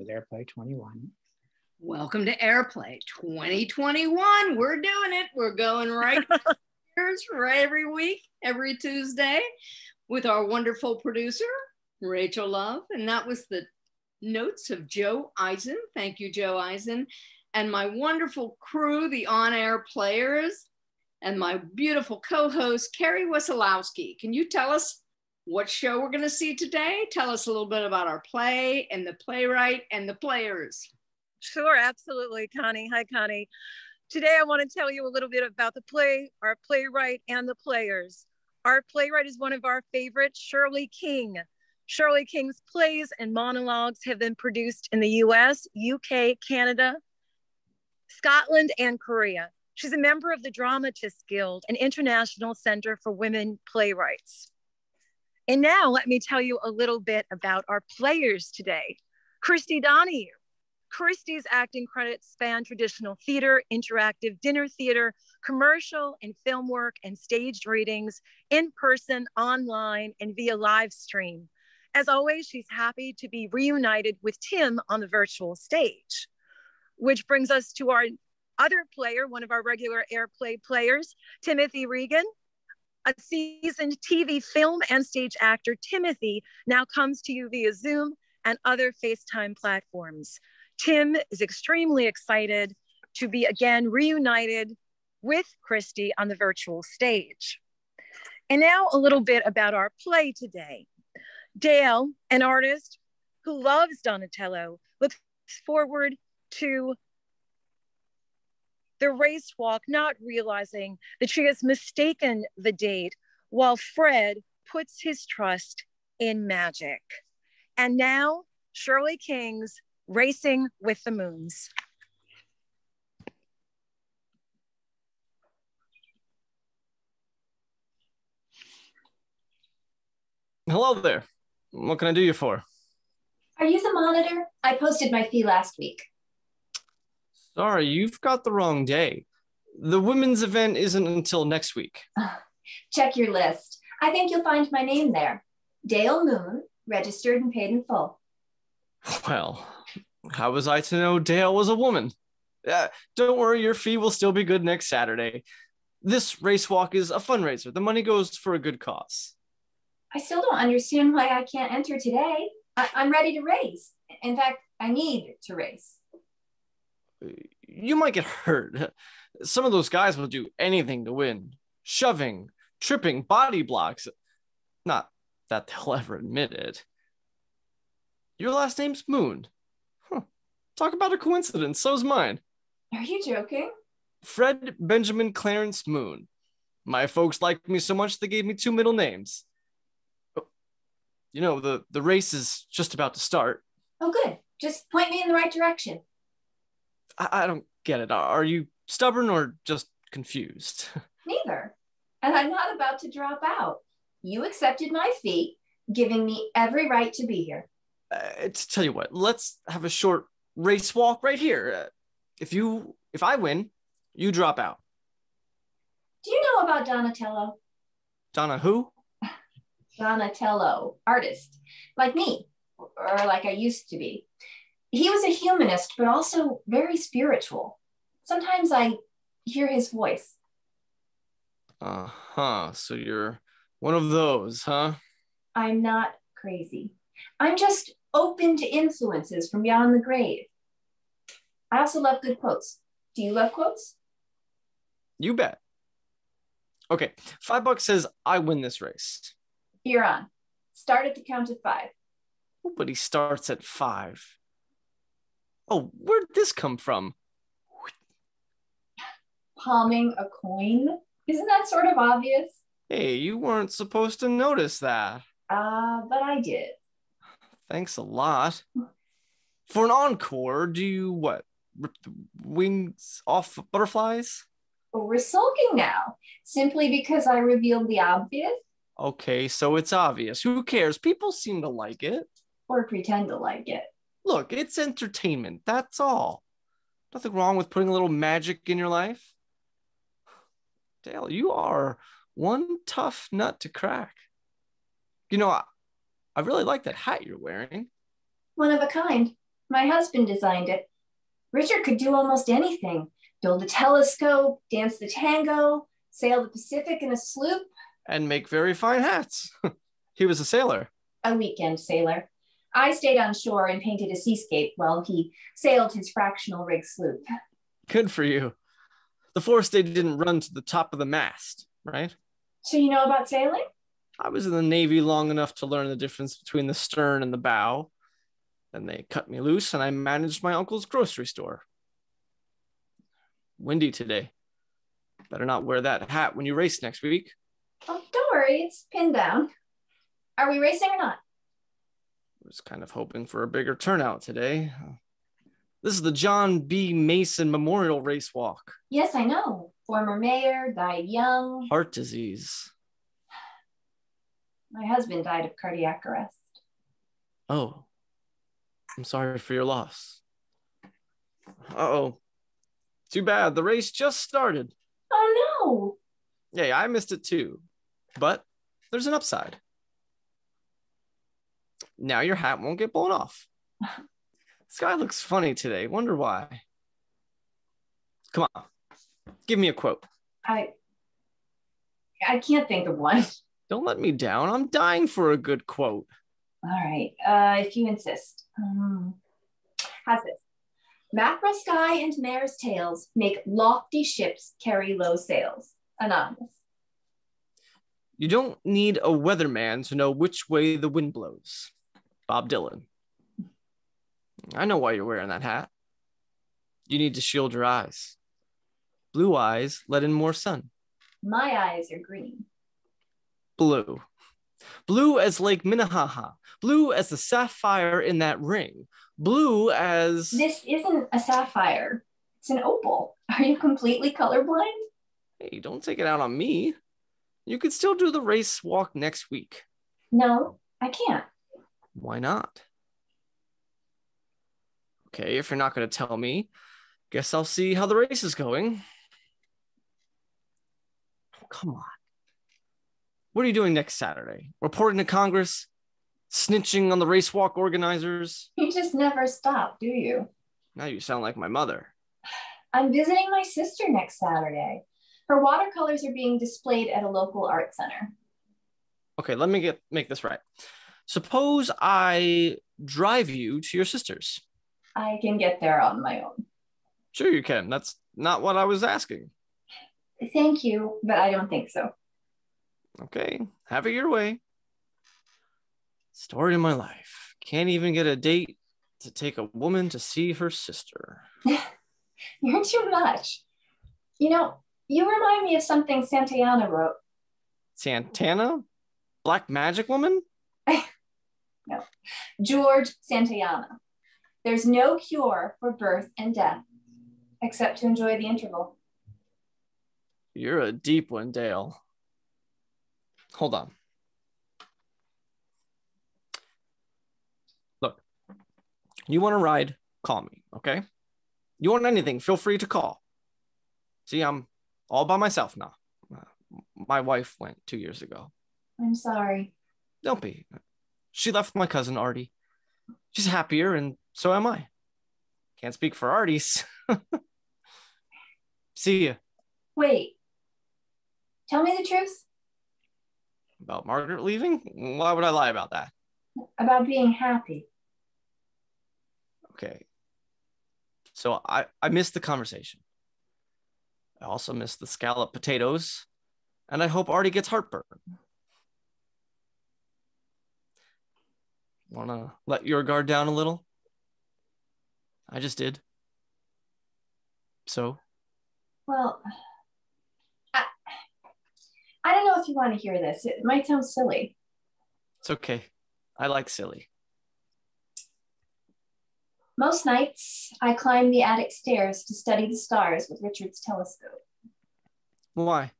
with AirPlay21. Welcome to AirPlay 2021. We're doing it. We're going right every week, every Tuesday with our wonderful producer, Rachel Love. And that was the notes of Joe Eisen. Thank you, Joe Eisen. And my wonderful crew, the on-air players, and my beautiful co-host, Carrie Wesolowski. Can you tell us what show we're going to see today? Tell us a little bit about our play and the playwright and the players. Sure, absolutely, Connie. Hi, Connie. Today, I want to tell you a little bit about the play, our playwright, and the players. Our playwright is one of our favorites, Shirley King. Shirley King's plays and monologues have been produced in the US, UK, Canada, Scotland, and Korea. She's a member of the Dramatists Guild, an international center for women playwrights. And now let me tell you a little bit about our players today. Christy Donahue. Christy's acting credits span traditional theater, interactive dinner theater, commercial and film work, and staged readings, in person, online, and via live stream. As always, she's happy to be reunited with Tim on the virtual stage. Which brings us to our other player, one of our regular AirPlay players, Timothy Regan. A seasoned TV, film, and stage actor, Timothy now comes to you via Zoom and other FaceTime platforms. Tim is extremely excited to be again reunited with Christy on the virtual stage. And now a little bit about our play today. Dale, an artist who loves Donatello, looks forward to the race walk, not realizing that she has mistaken the date, while Fred puts his trust in magic. And now, Shirley King's Racing with the Moons. Hello there. What can I do you for? Are you the monitor? I posted my fee last week. Sorry, you've got the wrong day. The women's event isn't until next week. Check your list. I think you'll find my name there. Dale Moon, registered and paid in full. Well, how was I to know Dale was a woman? Don't worry, your fee will still be good next Saturday. This race walk is a fundraiser. The money goes for a good cause. I still don't understand why I can't enter today. I'm ready to race. In fact, I need to race. You might get hurt. Some of those guys will do anything to win. Shoving, tripping, body blocks. Not that they'll ever admit it. Your last name's Moon. Huh. Talk about a coincidence, so's mine. Are you joking? Fred Benjamin Clarence Moon. My folks liked me so much they gave me 2 middle names. You know, the race is just about to start. Oh, good. Just point me in the right direction. I don't get it. Are you stubborn or just confused? Neither. And I'm not about to drop out. You accepted my fee, giving me every right to be here. To tell you what, let's have a short race walk right here. If I win, you drop out. Do you know about Donatello? Donna who? Donatello, artist, like me, or like I used to be. He was a humanist, but also very spiritual. Sometimes I hear his voice. So you're one of those, huh? I'm not crazy. I'm just open to influences from beyond the grave. I also love good quotes. Do you love quotes? You bet. Okay, $5 says I win this race. You're on. Start at the count of 5. But he starts at 5. Oh, where'd this come from? Palming a coin? Isn't that sort of obvious? Hey, you weren't supposed to notice that. But I did. Thanks a lot. For an encore, do you what? Rip the wings off butterflies? Well, we're sulking now, simply because I revealed the obvious. Okay, so it's obvious. Who cares? People seem to like it. Or pretend to like it. Look, it's entertainment, that's all. Nothing wrong with putting a little magic in your life. Dale, you are one tough nut to crack. You know, I really like that hat you're wearing. One of a kind. My husband designed it. Richard could do almost anything. Build a telescope, dance the tango, sail the Pacific in a sloop. And make very fine hats. He was a sailor. A weekend sailor. I stayed on shore and painted a seascape while he sailed his fractional rig sloop. Good for you. The forestay didn't run to the top of the mast, right? So you know about sailing? I was in the Navy long enough to learn the difference between the stern and the bow. Then they cut me loose and I managed my uncle's grocery store. Windy today. Better not wear that hat when you race next week. Oh, don't worry, it's pinned down. Are we racing or not? I was kind of hoping for a bigger turnout today. This is the John B. Mason Memorial Race Walk. Yes, I know. Former mayor, died young. Heart disease. My husband died of cardiac arrest. Oh, I'm sorry for your loss. Uh-oh. Too bad. The race just started. Oh, no. Yeah, I missed it too. But there's an upside. Now your hat won't get blown off. This guy looks funny today. Wonder why. Come on. Give me a quote. I can't think of one. Don't let me down. I'm dying for a good quote. All right. If you insist. How's this? Mackerel sky and mare's tails make lofty ships carry low sails. Anonymous. You don't need a weatherman to know which way the wind blows. Bob Dylan. I know why you're wearing that hat. You need to shield your eyes. Blue eyes let in more sun. My eyes are green. Blue. Blue as Lake Minnehaha. Blue as the sapphire in that ring. Blue as... This isn't a sapphire. It's an opal. Are you completely colorblind? Hey, don't take it out on me. You could still do the race walk next week. No, I can't. Why not? Okay, if you're not going to tell me, guess I'll see how the race is going. Oh, come on. What are you doing next Saturday? Reporting to Congress? Snitching on the race walk organizers? You just never stop, do you? Now you sound like my mother. I'm visiting my sister next Saturday. Her watercolors are being displayed at a local art center. Okay, let me make this right. Suppose I drive you to your sister's. I can get there on my own. Sure you can. That's not what I was asking. Thank you, but I don't think so. Okay, have it your way. Story of my life. Can't even get a date to take a woman to see her sister. You're too much. You know, you remind me of something Santayana wrote. Santana? Black magic woman? No, George Santayana. There's no cure for birth and death, except to enjoy the interval. You're a deep one, Dale. Hold on. Look, you want to ride? Call me, okay? You want anything, feel free to call. See, I'm all by myself now. My wife went 2 years ago. I'm sorry. Don't be. She left my cousin Artie. She's happier, and so am I. Can't speak for Artie's. See ya. Wait. Tell me the truth. About Margaret leaving? Why would I lie about that? About being happy. Okay. So I missed the conversation. I also missed the scalloped potatoes. And I hope Artie gets heartburn. Wanna let your guard down a little? I just did. So? Well, I don't know if you want to hear this. It might sound silly. It's okay. I like silly. Most nights, I climb the attic stairs to study the stars with Richard's telescope. Why?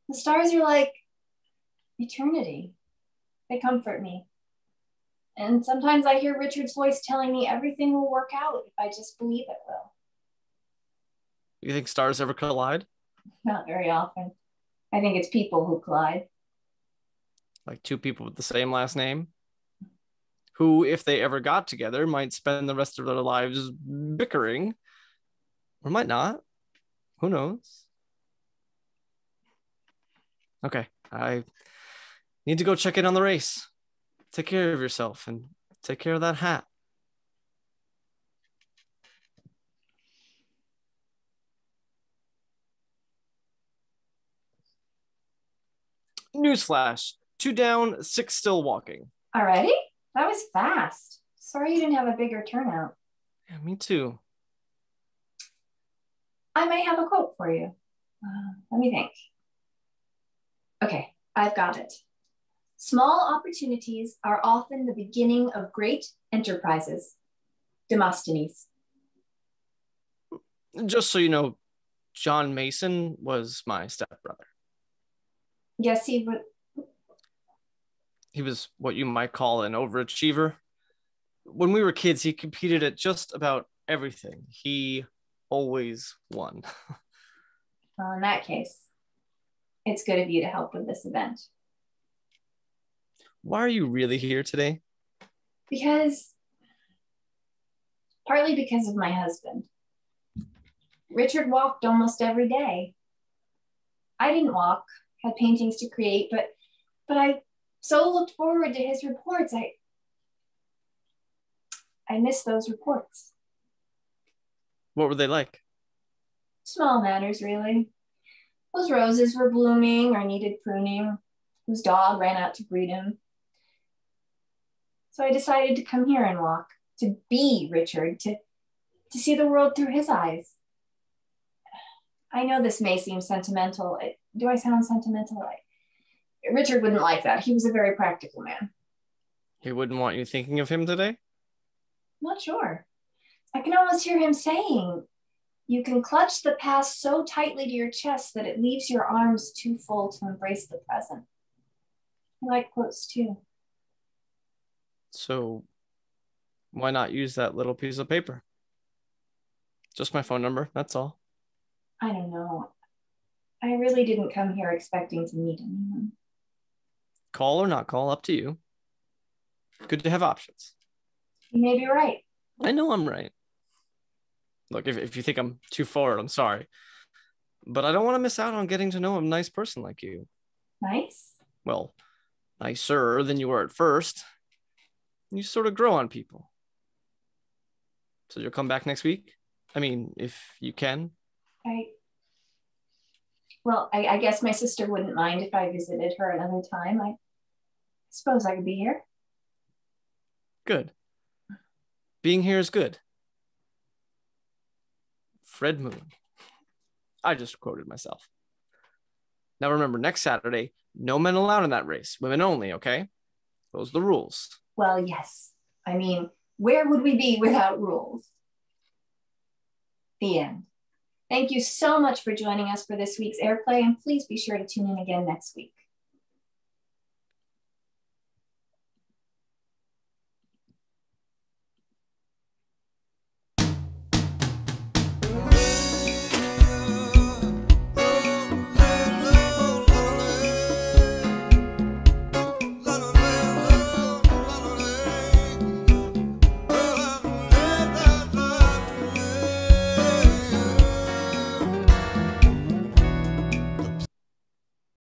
The stars are like eternity. They comfort me. And sometimes I hear Richard's voice telling me everything will work out if I just believe it will. You think stars ever collide? Not very often. I think it's people who collide. Like two people with the same last name? who, if they ever got together, might spend the rest of their lives bickering, or might not. Who knows? Okay, I need to go check in on the race. Take care of yourself and take care of that hat. Newsflash, 2 down, 6 still walking. Already? That was fast. Sorry you didn't have a bigger turnout. Yeah, me too. I might have a quote for you. Let me think. Okay, I've got it. Small opportunities are often the beginning of great enterprises. Demosthenes. Just so you know, John Mason was my stepbrother. Yes, he would. He was what you might call an overachiever. When we were kids, he competed at just about everything. He always won. Well, in that case, it's good of you to help with this event. Why are you really here today? Partly because of my husband. Richard walked almost every day. I didn't walk, had paintings to create, but I so looked forward to his reports. I missed those reports. What were they like? Small matters, really. Whose roses were blooming or needed pruning, whose dog ran out to greet him. So I decided to come here and walk, to be Richard, to see the world through his eyes. I know this may seem sentimental. Do I sound sentimental? Richard wouldn't like that. He was a very practical man. He wouldn't want you thinking of him today? Not sure. I can almost hear him saying, you can clutch the past so tightly to your chest that it leaves your arms too full to embrace the present. I like quotes too. So why not use that little piece of paper? Just my phone number, that's all. I don't know. I really didn't come here expecting to meet anyone. Call or not call, up to you. Good to have options. You may be right. I know I'm right. Look, if you think I'm too forward, I'm sorry. But I don't want to miss out on getting to know a nice person like you. Nice? Well, nicer than you were at first. You sort of grow on people. So you'll come back next week? I mean, if you can. I guess my sister wouldn't mind if I visited her another time. I suppose I could be here. Good. Being here is good. Fred Moon. I just quoted myself. Now remember, next Saturday, no men allowed in that race. Women only, okay? Those are the rules. Well, yes. I mean, where would we be without rules? The end. Thank you so much for joining us for this week's AirPlay, and please be sure to tune in again next week.